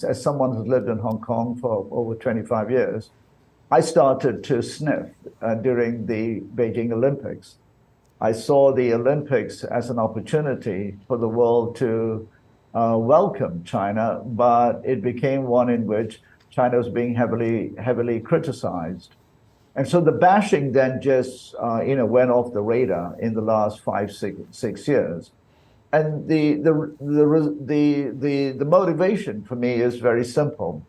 as someone who's lived in Hong Kong for over 25 years, I started to sniff during the Beijing Olympics. I saw the Olympics as an opportunity for the world to welcome China, but it became one in which China was being heavily criticized. And so the bashing then just went off the radar in the last 6 years. And the motivation for me is very simple.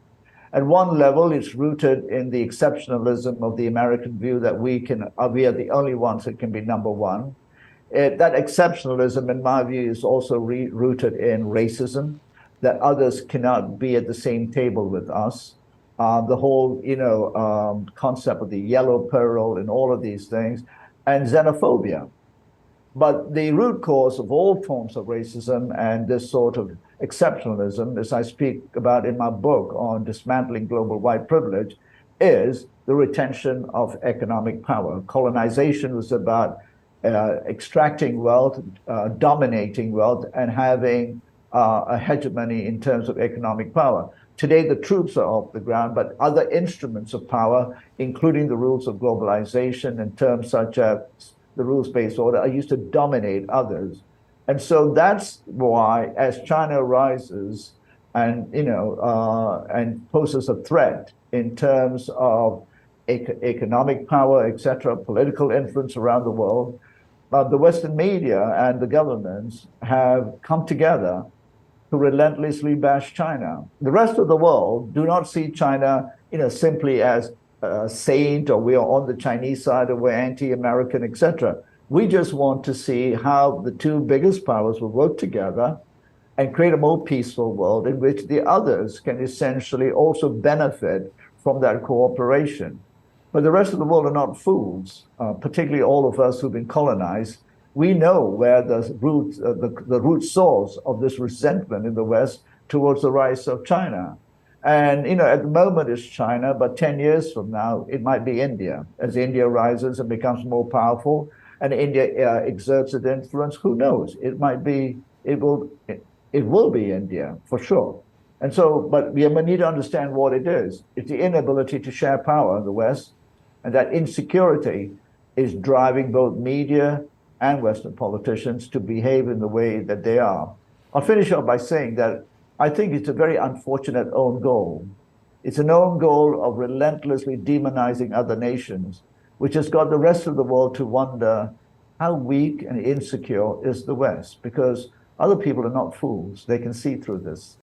At one level, it's rooted in the exceptionalism of the American view that we are the only ones that can be number one. That exceptionalism, in my view, is also rooted in racism, that others cannot be at the same table with us. The whole, concept of the yellow peril and all of these things, and xenophobia. But the root cause of all forms of racism and this sort of exceptionalism, as I speak about in my book on dismantling global white privilege, is the retention of economic power. Colonization was about extracting wealth, dominating wealth, and having a hegemony in terms of economic power. Today, the troops are off the ground, but other instruments of power, including the rules of globalization and terms such as the rules-based order, are used to dominate others. And so that's why, as China rises and poses a threat in terms of economic power, etc., political influence around the world, the Western media and the governments have come together to relentlessly bash China. The rest of the world do not see China, simply as a saint, or we are on the Chinese side, or we're anti-American, etc. We just want to see how the two biggest powers will work together and create a more peaceful world in which the others can essentially also benefit from that cooperation. But the rest of the world are not fools, particularly all of us who've been colonized. We know where the root source of this resentment in the West towards the rise of China. And, at the moment it's China, but 10 years from now, it might be India. As India rises and becomes more powerful and India exerts its influence, who knows? It will be India for sure. And so, but we need to understand what it is. It's the inability to share power in the West, and that insecurity is driving both media and Western politicians to behave in the way that they are. I'll finish up by saying that I think it's a very unfortunate own goal. It's an own goal of relentlessly demonizing other nations, which has got the rest of the world to wonder how weak and insecure is the West, because other people are not fools. They can see through this.